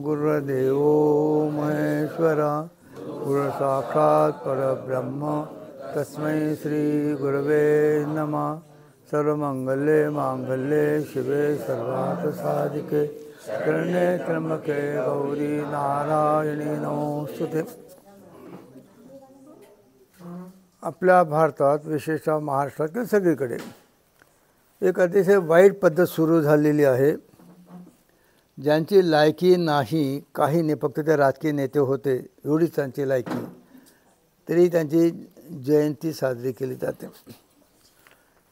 गुरुदेवो महेश्वरा गुरुसाक्षात् परब्रह्म तस्मै श्री गुरवे नमः। सर्वमंगले मांगल्ये शिवे सर्वार्थ साधिके शरण्ये त्र्यंबके गौरी नारायणी नमोस्तुते। आपल्या भारतात विशेषतः महाराष्ट्रातील सगळीकडे एक अतिशय वाईट पद्धत सुरू झालेली आहे। ज्यांची लायकी नाही, काही नाही, फक्त ते राजकीय नेते होते एवढीच त्यांची लायकी, तरी त्यांची जयंती साजरी केली जाते।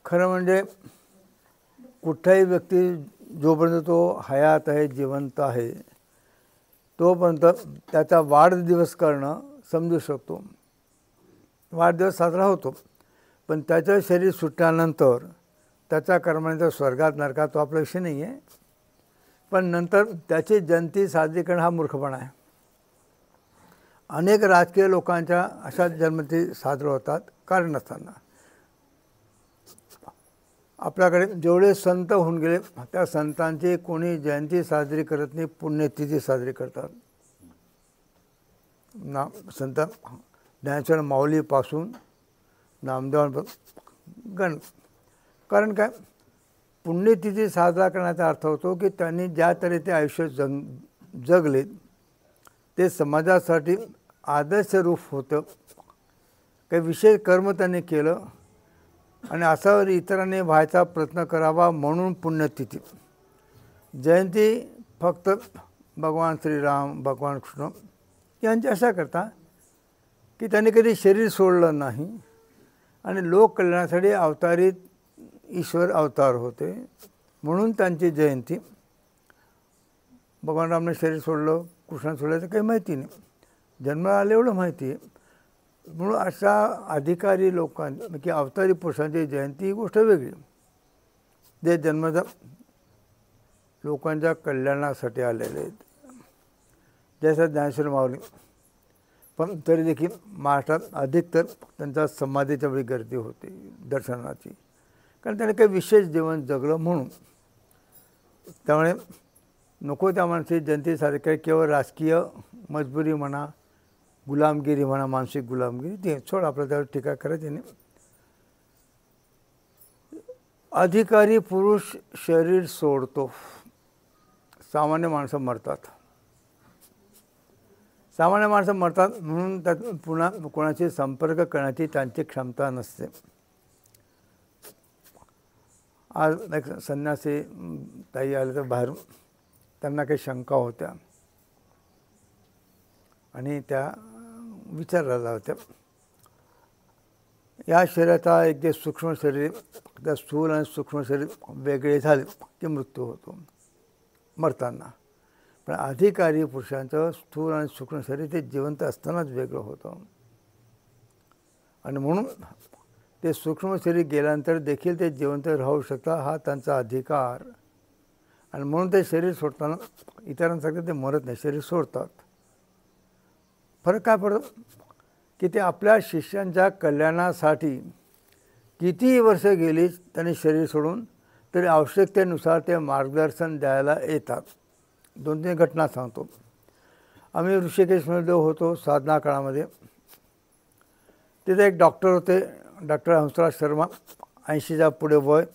खरं म्हणजे कुठलाही व्यक्ती जोपर्यंत तो हयात आहे, जिवंत आहे, तोपर्यंत त्याचा वाढदिवस करणं समजू शकतो, वाढदिवस साजरा होतो। पण त्याचं शरीर सुटल्यानंतर त्याचा कर्मांचा स्वर्गात नरकात तो आपला विषय नाही आहे। पण नंतर त्याची जयंती साजरी करणं हा मूर्खपणा आहे। अनेक राजकीय लोकांच्या अशा जन्मदिवशी साजरे होतात कारण नसताना। आपल्याकडे जेवढे संत होऊन गेले त्या संतांची कोणी जयंती साजरी करत नाही, पुण्यतिथी साजरी करतात ना। संत ज्ञानेश्वर माऊलीपासून नामदेव गण, कारण काय, पुण्यतिथी साजरा करण्याचा अर्थ होतो की त्यांनी ज्या तऱ्हेचे आयुष्य जगले ते समाजासाठी आदर्श रूप होतं। काही विशेष कर्म त्यांनी केलं आणि असा इतरांनी व्हायचा प्रयत्न करावा म्हणून पुण्यतिथी। जयंती फक्त भगवान श्रीराम, भगवान कृष्ण यांची अशा करता की त्यांनी कधी शरीर सोडलं नाही आणि लोक कल्याणासाठी अवतारित ईश्वर अवतार होते म्हणून त्यांची जयंती। भगवान रामने शरीर सोडलं, कृष्णाने सोडलं तर काही माहिती नाही, जन्माला आले एवढं माहिती आहे। म्हणून अशा अधिकारी लोकांनी की अवतारी पुरुषांची जयंती ही गोष्ट वेगळी, जे जन्मदा लोकांच्या कल्याणासाठी आलेले आहेत, जसं ज्ञानेश्वर माऊली। पण तरी देखील महाराष्ट्रात अधिकतर त्यांच्या समाधीच्या वेळी गर्दी होते दर्शनाची, कारण त्याने काही विशेष जीवन जगलं म्हणून। त्यामुळे नको त्या माणसाची जयंती साजरी काही केवळ राजकीय मजबुरी म्हणा, गुलामगिरी म्हणा, मानसिक गुलामगिरी, ते सोड, आपल्याला त्यावर टीका करायची नाही। अधिकारी पुरुष शरीर सोडतो, सामान्य माणसं मरतात। सामान्य माणसं मरतात म्हणून त्यात पुन्हा कोणाशी संपर्क करण्याची त्यांची क्षमता नसते। आज एक संन्यासी ताई आले तर बाहेरून, त्यांना काही शंका होत्या आणि त्या विचारायला होत्या, या शरीराचा एक जे सूक्ष्म शरीर, त्या स्थूल आणि सूक्ष्म शरीर वेगळे झाले की मृत्यू होतो मरताना। पण अधिकारी पुरुषांचं स्थूल आणि सूक्ष्म शरीर ते जिवंत असतानाच वेगळं होतं आणि म्हणून ते सूक्ष्म शरीर गेल्यानंतर देखील ते जिवंत राहू शकतात, हा त्यांचा अधिकार। आणि म्हणून ते शरीर सोडताना इतरांसारखे ते मरत नाही, शरीर सोडतात। फरक काय पडतो की ते आपल्या शिष्यांच्या कल्याणासाठी कितीही वर्ष गेली त्यांनी शरीर सोडून तरी आवश्यकतेनुसार ते मार्गदर्शन द्यायला येतात। 2-3 घटना सांगतो। आम्ही ऋषिकेशमध्ये होतो साधना काळामध्ये, तिथे एक डॉक्टर होते, डॉक्टर हंसराज शर्मा, 80च्या पुढे वय,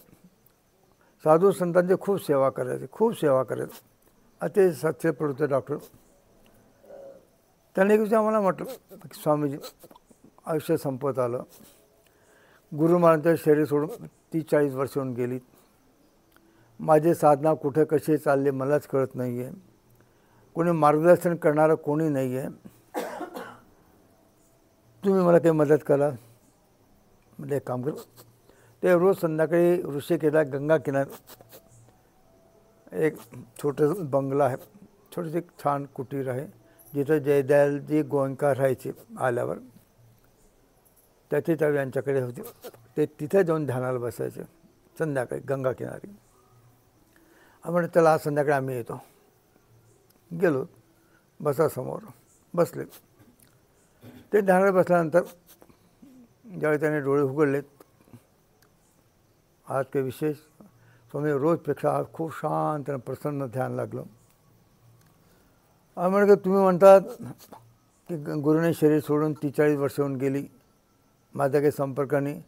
साधू संतांची खूप सेवा करायचे, खूप सेवा करायचे, अतिशय सत्यप्रिय होते डॉक्टर। त्यांनी एक दिवशी आम्हाला म्हटलं की स्वामीजी आयुष्य संपत आलं, गुरु महाराजांचं शरीर सोडून 30-40 वर्ष होऊन गेली, माझी साधना कुठे कशी चालली मलाच कळत नाही आहे, कोणी मार्गदर्शन करणारं कोणी नाही आहे, तुम्ही मला काही मदत करा। म्हणजे एक काम कर, ते रोज संध्याकाळी ऋषिकेशला गंगा किनाऱ्यात एक छोटंसं बंगला आहे, छोटीशी छान कुटीर आहे जिथं जयदयालजी गोंयकार राहायचे आल्यावर, त्याची चावी यांच्याकडे होती। ते तिथे जाऊन ध्यानाला बसायचे संध्याकाळी गंगा किनारी। आम्ही त्याला आज संध्याकाळी आम्ही येतो, गेलो, बसा समोर, बसले। ते ध्यानाला बसल्यानंतर ज्यावेळी त्याने डोळे उघडलेत, आज काही विशेष, स्वामी रोजपेक्षा आज खूप शांत आणि प्रसन्न ध्यान लागलं। म्हणजे तुम्ही म्हणतात की गुरुने शरीर सोडून 43 वर्ष होऊन गेली, माझा काही संपर्क नाही.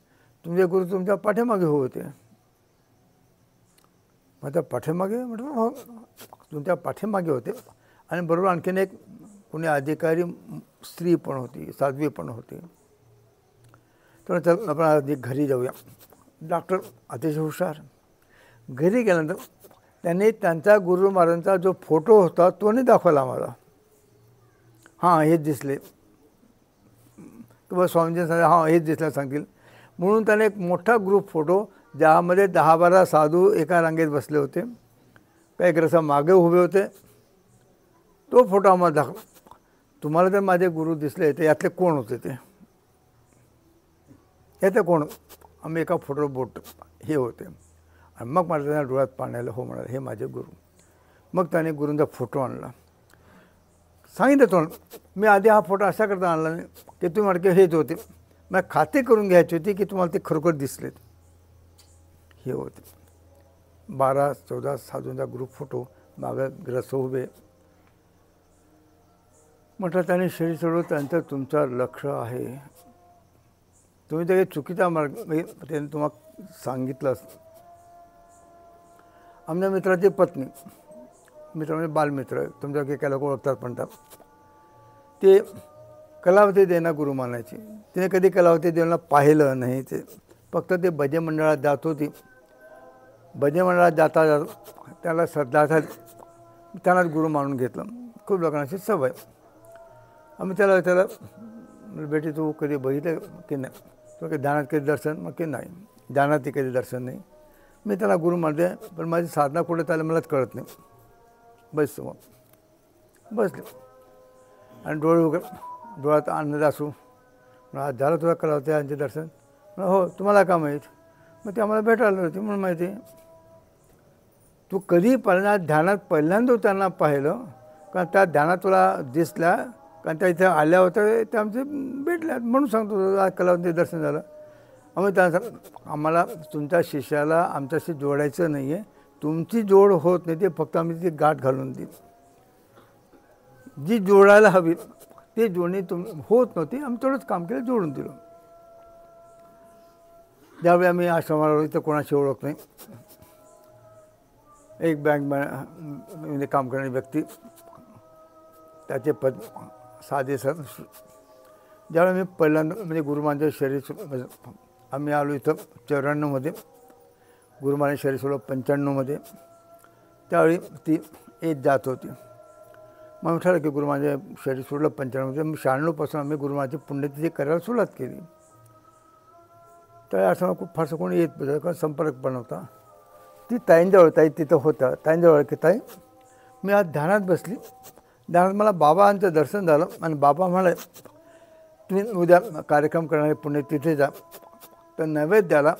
तुमचे गुरु तुमच्या पाठीमागे होते. माझ्या पाठीमागे म्हटलं हो, तुमच्या पाठीमागे होते. आणि बरोबर आणखीन एक कोणी अधिकारी स्त्री पण होती, साध्वी पण होती. तर चल आपण आधी घरी जाऊया. डॉक्टर अतिशय हुशार. घरी गेल्यानंतर त्यांनी त्यांचा गुरु महाराजांचा जो फोटो होता तो नाही दाखवला आम्हाला. हां हेच दिसले किंवा स्वामीजी सांगितलं हां हेच दिसलं सांगतील म्हणून त्याने एक मोठा ग्रुप फोटो, ज्यामध्ये 10-12 साधू एका रांगेत बसले होते, काही ग्रसा मागे उभे होते, तो फोटो आम्हाला दाखव. तुम्हाला जर माझे गुरु दिसले तर यातले कोण होते ते, यातले कोण? आम्ही एका फोटो बोट हे होते. आणि मग मला त्यांना डोळ्यात पाणी आलं. हो म्हणाले हे माझे गुरु. मग त्याने गुरूंचा फोटो आणला. सांगितलं तो, मी आधी हा फोटो अशा करता आणला नाही की तुम्ही म्हणके हेच होते. मला खात्री करून घ्यायची होती की तुम्हाला ते खरोखर दिसलेत. हे होते 12-14 साधूंचा ग्रुप फोटो, मागं ग्रस्त उभे. म्हटलं त्याने शरीर सोडून त्यांचं तुमचं लक्ष आहे. तुम्ही ते चुकीचा मार्ग त्याने तुम्हाला सांगितलं. आमच्या मित्राची पत्नी, मित्र म्हणजे बालमित्र, तुमच्या काही लोक ओळखतात म्हणतात, ते कलावती देना गुरु मानायची. तिने कधी कलावती देवाला पाहिलं नाही. ते फक्त ते भजन मंडळात जात होती. भजन मंडळात जाता त्याला श्रद्धा झाली, त्यालाच गुरु मानून घेतलं. खूप लोकांची सवय. आम्ही त्याला बेटी तू कधी बघितलं की नाही, तो काही ध्यानात कधी दर्शन, मग की नाही ध्यानात ती कधी दर्शन नाही. मी त्याला गुरु मानते, पण माझी साधना कुठे चालली मलाच कळत नाही. बसतो मग बसले आणि डोळे वगैरे डोळ्यात आनंद असू. आज झालं तुला कलावते यांचे दर्शन? हो. तुम्हाला का माहीत? मग ते आम्हाला भेटायला होती म्हणून माहिती. तू कधी ध्यानात पहिल्यांदा त्यांना पाहिलं, कारण त्या ध्यानात तुला दिसल्या, कारण त्या इथे आल्या होत्या, त्या आमचे भेटल्या म्हणून सांगतो आज कलावती दर्शन झालं. आम्ही त्यांना आम्हाला तुमच्या शिष्याला आमच्याशी जोडायचं नाही आहे. तुमची जोड होत नाही, ते फक्त आम्ही ती गाठ घालून दिली. जी जोडायला हवी ते जोडणी होत नव्हती, आम्ही तेवढंच काम केलं, जोडून दिलं. ज्यावेळी आम्ही आश्रमाला इथं कोणाशी ओळख नाही. एक बँक काम करणारी व्यक्ती, त्याचे पद साधे सर. ज्यावेळी मी पहिल्यांदा म्हणजे गुरुमानचं शरीर आम्ही आलो इथं 94मध्ये, गुरुमाने शरीर सोडलं 95मध्ये. त्यावेळी ती येत जात होती. मग मी ठरवलं की गुरुमाने शरीर सोडलं 95मध्ये. मी 96पासून आम्ही गुरुमाची पुण्यतिथी करायला सुरुवात केली. तर असं खूप फारसं कोणी येत होतं, कारण संपर्क पण होता. ती ताईंजवळ, ताई तिथं होत्या, ताईंजवळ की ताई मी आज ध्यानात बसली. ध्यानात मला बाबांचं दर्शन झालं आणि बाबा म्हणाले तुम्ही उद्या कार्यक्रम करणारे पुण्यतिथी जा. तर नैवेद्याला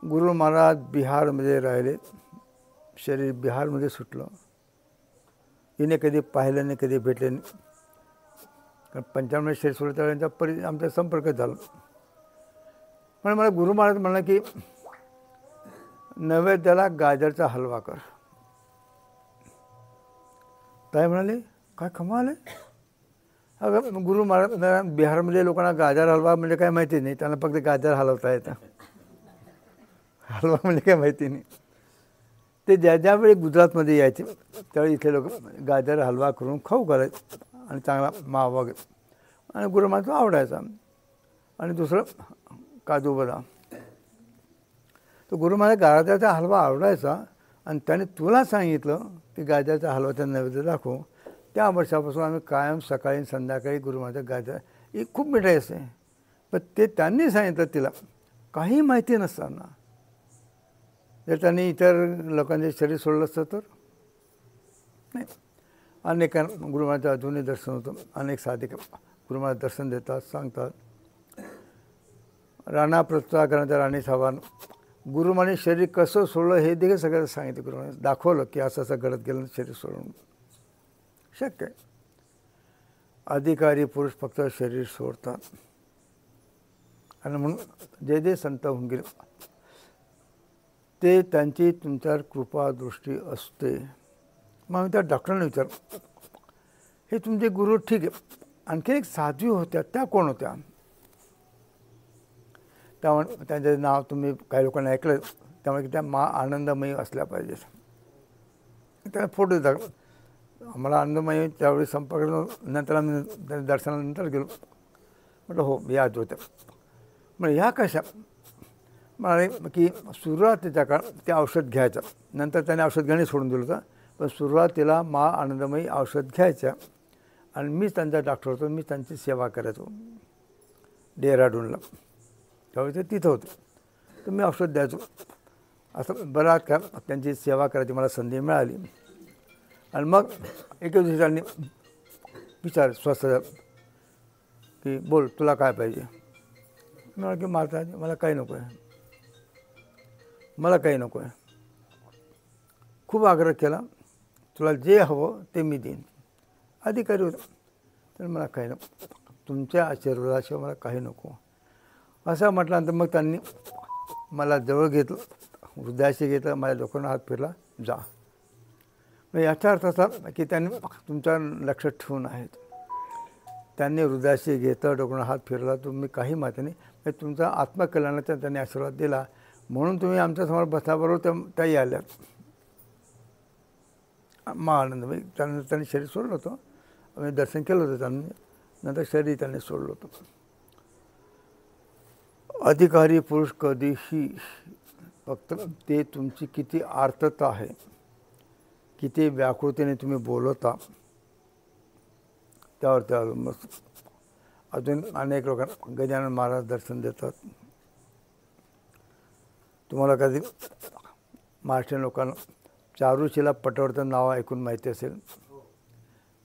गुरु महाराज बिहारमध्ये राहिले, शरीर बिहारमध्ये सुटलं. हिने कधी पाहिलं नाही, कधी भेटले नाही, कारण 95 शरीर सोडलं त्यावेळी आमचा संपर्क झाला. पण मला गुरु महाराज म्हणलं की नैवेद्याला गाजरचा हलवा कर. ताई म्हणाले काय कमाल आहे. अगं गुरु महाराज बिहारमध्ये लोकांना गाजर हलवा म्हणजे काय माहिती नाही, त्यांना फक्त गाजर हलवता येतं, हलवा म्हणजे काय माहिती नाही. ते ज्यावेळी गुजरातमध्ये यायचे त्यावेळी इथले लोक गाजर हलवा करून खाऊ घालायचे आणि चांगला मावा वगैरे, आणि गुरु महाराज आवडायचा. आणि दुसरं काजू बदाम. तर गुरु महाराज गाजराचा हलवा आवडायचा आणि त्याने तुला सांगितलं की गाजराचा हलवाचा नैवेद्य दाखव. त्या वर्षापासून आम्ही कायम सकाळी संध्याकाळी गुरु महाराज गाजर, ही खूप मिठाई असते, पण ते त्यांनी सांगितलं तिला काही माहिती नसताना. जर त्यांनी इतर लोकांचे शरीर सोडलं असतं तर नाही. अनेकांना गुरु महाराज अजूनही दर्शन होतं. अनेक साधिक गुरु महाराज दर्शन देतात, सांगतात. राणा प्रस्तुता करण्याचा राणी साहेबांना गुरु महाराज शरीर कसं सोडलं हे देखील सगळ्यांना सांगितलं. गुरु महाराज दाखवलं की असं असं घडत गेलं शरीर सोडून. शक्य आहे. अधिकारी पुरुष फक्त शरीर सोडतात. आणि म्हणून जे संत होऊन गेले ते त्यांची तुमच्यावर कृपा दृष्टी असते. मग आम्ही त्या डॉक्टरांना विचारलं, हे तुमचे गुरु ठीक आहे, आणखी एक साध्वी होत्या, त्या कोण होत्या? त्यामुळे त्यांचं नाव तुम्ही काही लोकांना ऐकलं, त्यामुळे त्या मा आनंदमयी असल्या पाहिजेत. त्याला फोटो देतात. आम्हाला आनंदमयी त्यावेळी संपर्क नंतर आम्ही दर्शनानंतर गेलो. म्हटलं हो या होत्या. म्हणजे ह्या कशा? म्हणाले की सुरुवातीच्या काळ ते औषध घ्यायचं, नंतर त्याने औषध घेणे सोडून दिलं होतं, पण सुरुवातीला मा आनंदमयी औषध घ्यायच्या आणि मीच त्यांचा डॉक्टर होतो, मी त्यांची सेवा करायचो डेहराडूनला. त्यावेळी ते तिथं होते, तर मी औषध द्यायचो. असं बराच काळ त्यांची सेवा करायची मला संधी मिळाली. आणि मग एका दिवशी त्यांनी विचार स्वस्थ की बोल तुला काय पाहिजे? मला की महाराज मला काही नको आहे, मला काही नको आहे. खूप आग्रह केला, तुला जे हवं ते मी देईन. अधिकारी होता, तर मला काही नको, तुमच्या आशीर्वादाशिवाय मला काही नको असं म्हटल्यानंतर मग त्यांनी मला जवळ घेतलं, हृदयाशी घेतलं, माझ्या डोक्यानं हात फिरला, जा. मग याचा अर्थ असा की त्यांनी तुमच्या लक्षात ठेवून आहेत. त्यांनी हृदयाशी घेतलं, डोक्यानं हात फिरला, तुम्ही काही माहिती नाही, तुमचा आत्मकल्याणाचा त्यांनी आशीर्वाद दिला, म्हणून तुम्ही आमच्यासमोर बसल्याबरोबर त्याही आल्यात. मग आनंदमयी त्यांनी शरीर सोडलं होतं, आम्ही दर्शन केलं होतं त्यांनी, नंतर शरीर त्यांनी सोडलं होतं. अधिकारी पुरुष कधीही फक्त ते तुमची किती आर्तता आहे, किती व्याकुळतेने तुम्ही बोलता त्यावरती अवलंबून. अजून अनेक लोकांना गजानन महाराज दर्शन देतात. तुम्हाला कधी महाराष्ट्रीयन लोकांना चारुशिला पटवर्धन नाव ऐकून माहिती असेल.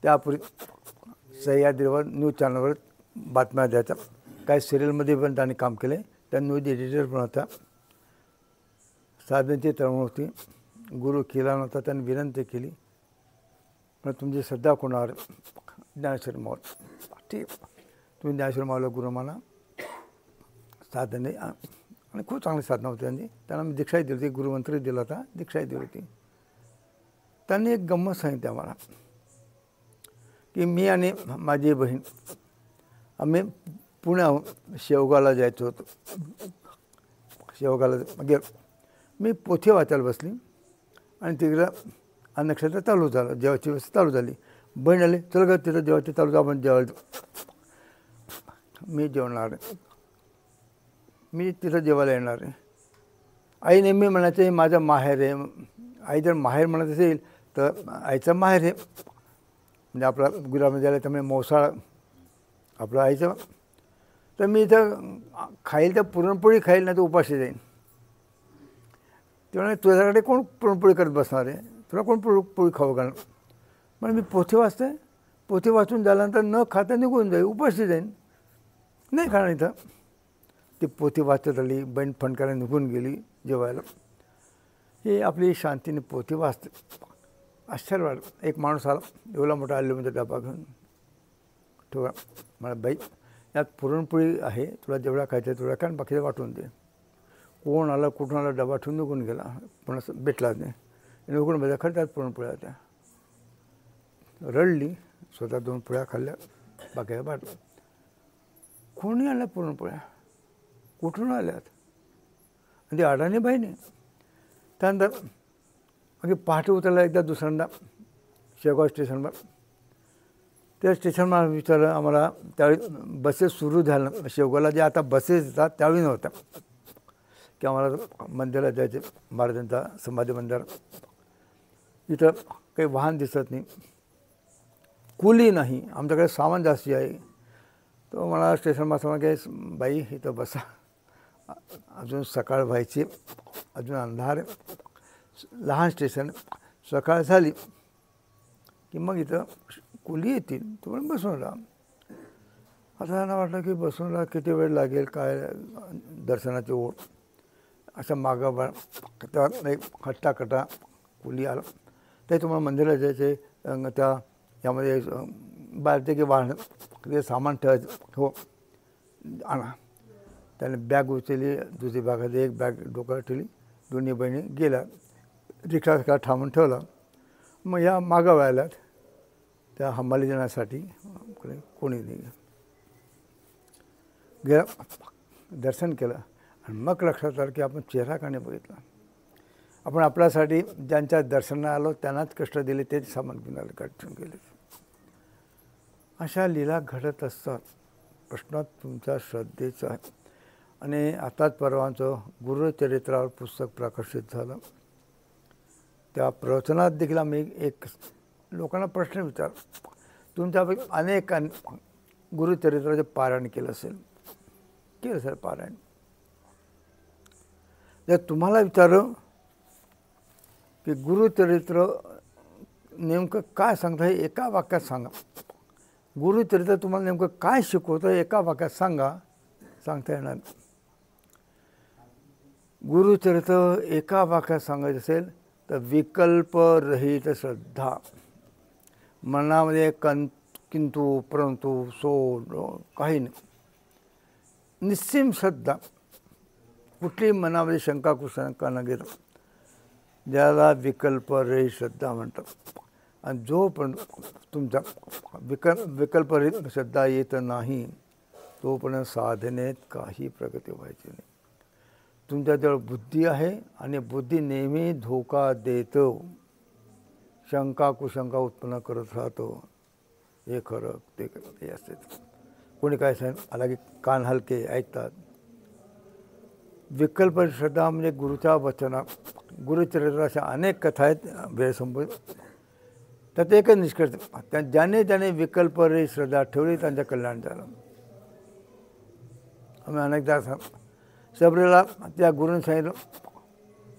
त्यापूर्वी सह्याद्रीवर न्यूज चॅनलवर बातम्या द्यायच्या. काही सिरियलमध्ये पण त्यांनी काम केले. त्या न्यूज एडिटर पण होत्या. साधनेची तळमळ होती. गुरु केला नव्हता, त्यांनी विनंती केली, पण तुमची श्रद्धा कोणावर? ज्ञानेश्वर माऊली. ठीक, तुम्ही ज्ञानेश्वर माऊलीला गुरु माना. साधने आणि खूप चांगली साधना होती त्यांनी. त्यांना मी दीक्षाही दिली होती, गुरुमंत्री दिला होता, दीक्षाही दिली होती. त्यांनी एक गंमत सांगितली आम्हाला की मी आणि माझी बहीण आम्ही पुण्याहून शेवगावला जायचं होतं. शेवगावला गेलो. मी पोथी वाचायला बसली आणि तिकडं नक्षत्र चालू झालं, जेवायची व्यवस्था चालू झाली. बहीण आली, चल ग तिथं जेवायची चालू झालं, आपण जेवायला. मी जेवणार आहे, मी तिथं जेवायला येणार आहे. आई नेहमी म्हणायचं हे माझं माहेर आहे. आई जर माहेर म्हणत असेल तर आईचं माहेर आहे, म्हणजे आपला गुजरातमध्ये आलं त्यामुळे मोसाळ आपलं आईचं. तर मी इथं खाईल तर पुरणपोळी खाईल, नाही तर उपाशी जाईन. तेव्हा तुझ्याकडे कोण पुरणपोळी करत बसणार आहे, तुला कोण पोळी खाऊ घालणार? म्हणजे मी पोथी वाचते, पोथी वाचून झाल्यानंतर न खाता निघून जाईल, उपाशी जाईन, नाही खाणार इथं. ती पोथी वाचत आली, बहीण फणकाने निघून गेली जेवायला. ही आपली शांतीने पोथी वाचते. आश्चर्य वाटलं. एक माणूस आला, एवढा मोठा अल्युमिनियमचा डबा घेऊन ठेवा. मला बाई यात पुरणपोळी आहे, तुला जेवढा खायचं तेवढा काय, बाकीचं वाटून दे. कोण आलं, कुठून आला, डबा ठेवून निघून गेला, पण असं भेटलाच नाही. निघून बघा, खरं त्यात पुरणपोळ्या होत्या. रडली, स्वतः 2 पोळ्या खाल्ल्या, बाकीच्या वाटलं. कोणी आल्या पुरणपोळ्या, कुठून आल्यात? म्हणजे अडाणी बाईने. त्यानंतर मग पहाटे उतरला एकदा दुसऱ्यांदा शेगाव स्टेशनवर. त्या स्टेशनवर विचारलं आम्हाला, त्यावेळी बसेस सुरू झाल्या शेवगावला, जे आता बसेस येतात त्यावेळी नव्हत्या, की आम्हाला मंदिरात जायचे, महाराजांचा समाधी मंदिर. इथं काही वाहन दिसत नाही, कुली नाही, आमच्याकडे सामान जास्ती आहे. तो मला स्टेशनवर सांगा की बाई इथं बसा, अजून सकाळ व्हायची, अजून अंधार, लहान स्टेशन, सकाळ झाली की मग इथं कुली येतील, तुम्हाला बसून राहा. आता त्यांना वाटलं की बसून राहा, किती वेळ लागेल, काय दर्शनाची ओढ. असं मागं बा त्या एक हट्टाकट्टा कुली आला, ते तुम्हाला मंदिरात जायचे, त्या यामध्ये बाहेरचे की वाहन ते सामान ठेवायचं, हो आणा. त्याने बॅग उचलली, दुसरी बॅगाची एक बॅग डोक्यावर ठेवली, दोन्ही बहिणी गेल्या. रिक्षा थांबून ठेवला. मग ह्या मागं वळाल्यात त्या हमाली देण्यासाठी. कोणी नाही गेलं, दर्शन केलं आणि मग लक्षात आलं की आपण चेहरा का नाही बघितला. आपण आपल्यासाठी ज्यांच्या दर्शनाला आलो त्यांनाच कष्ट दिले, तेच सामान घेऊन काढून गेले. अशा लीला घडत असतात. प्रश्न तुमच्या श्रद्धेचा आहे. आणि आताच परवांचं गुरुचरित्रावर पुस्तक प्रकाशित झालं. त्या प्रवचनात देखील आम्ही एक लोकांना प्रश्न विचार, तुमच्यापैकी अनेकांनी गुरुचरित्राचे पारायण केलं असेल पारायण. जर तुम्हाला विचारलं की गुरुचरित्र नेमकं काय सांगतं हे एका वाक्यात सांगा, गुरुचरित्र तुम्हाला नेमकं काय शिकवतं एका वाक्यात सांगा, सांगता येणार. गुरुचरित्र एका वाक्यात सांगायचं असेल तर विकल्परहित श्रद्धा. मनामध्ये किंतु परंतु काही नाही, निस्सीम श्रद्धा. कुठली मनामध्ये शंका कुशंका न घेता, ज्याला विकल्परहित श्रद्धा म्हणतात. आणि जो पण तुमचा विकल्परहित श्रद्धा येत नाही तोपर्यंत साधनेत काही प्रगती व्हायची नाही. तुमच्याजवळ बुद्धी आहे आणि बुद्धी नेहमी धोका देतो, शंका कुशंका उत्पन्न करत राहतो. हे खरं ते खरं हे असतेच. कोणी काय सांग आला की कान हलके ऐकतात. विकल्प श्रद्धा म्हणजे गुरुच्या वचना. गुरुचरित्र अशा अनेक कथा आहेत वेळसंबंध. त्यात एकच निष्कर्ष, ज्याने विकल्परहित श्रद्धा ठेवली त्यांचं कल्याण झालं. आम्ही अनेकदा सबरीला त्या गुरुने सांगितलं,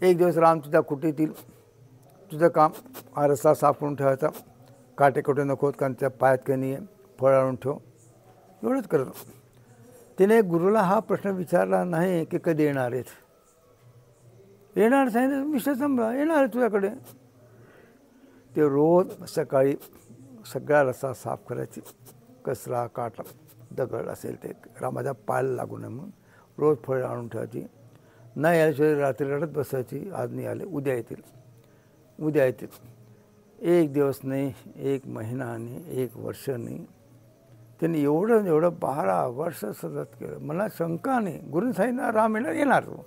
एक दिवस राम तुझ्या कुटीत येईल, तुझं काम हा रस्ता साफ करून ठेवायचा, काटे कोटे नकोत कारण त्या पायात काही नाही आहे, फळ आणून ठेव, एवढंच करत. तिने गुरुला हा प्रश्न विचारला नाही की कधी येणार आहेत. येणार सांगितलं, विषय संपला, येणार आहे तुझ्याकडे. ते रोज सकाळी सगळा रस्ता साफ करायची, कचरा काटा दगड असेल ते रामाच्या पायाला लागू नये म्हणून रोज फळं आणून ठेवायची. नाही आल्याशिवाय रात्री रडत बसायची, आज नाही आले उद्या येतील, उद्या येतील. एक दिवस नाही, एक महिना नाही, एक वर्ष नाही, त्यांनी एवढं 12 वर्ष सतत केलं. मला शंका नाही, गुरुने सांगितलं राम येणार तो.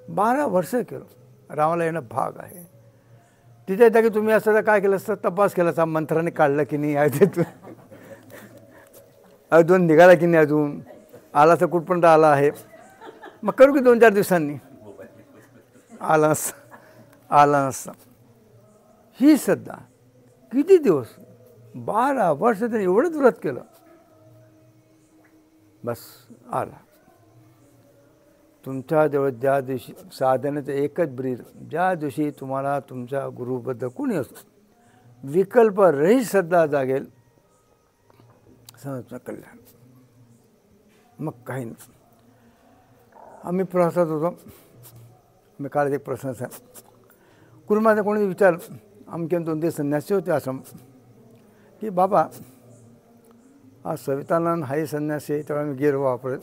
12 वर्ष केलं. रामाला येणं भाग आहे. तिथे जागी तुम्ही असं तर काय केलं असतं, तपास केला असता, मंत्राने काढलं की नाही आहे ते, अजून निघाला की नाही, अजून आला तर कुठपर्यंत आला आहे, मग करू की 2-4 दिवसांनी आला नसता. ही श्रद्धा किती दिवस, 12 वर्ष त्यांनी एवढंच व्रत केलं, बस आला. तुमच्याजवळ ज्या दिवशी साधनेचं एकच ब्रीद, ज्या दिवशी तुम्हाला तुमच्या गुरुबद्दल कोणी असतो विकल्परहित श्रद्धा जागेल, समजतं कल्याण. मग काही नाही. आम्ही प्रवासात होतो, मी काल एक प्रश्न सांग, गुरुमाता कोणी विचारलं, आमच्या 2-3 संन्यासी होते आश्रम, की बाबा हा सवितानंद हाही संन्यासी आहे, त्यावेळेला मी गिर वापरत,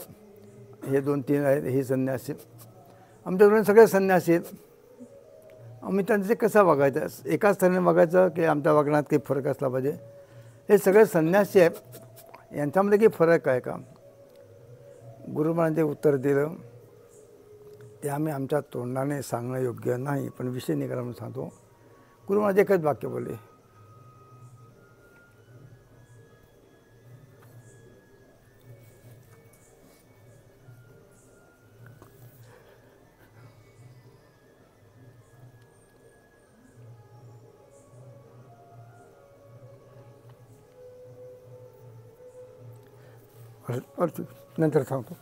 हे 2-3 आहेत हे संन्यासी, आमच्याकडून सगळे संन्यासी आहेत, आम्ही त्यांचे कसं वागायचं, एकाच तऱ्हेने वागायचं की आमच्या वागण्यात काही फरक असला पाहिजे. हे सगळे संन्यासी आहेत, यांच्यामध्ये काही फरक आहे का. गुरुमानाने उत्तर दिलं, ते आम्ही आमच्या तोंडाने सांगणं योग्य नाही, पण विषय निघाला म्हणून सांगतो. गुरुमानाचे एकच वाक्य बोलले, नंतर सांगतो.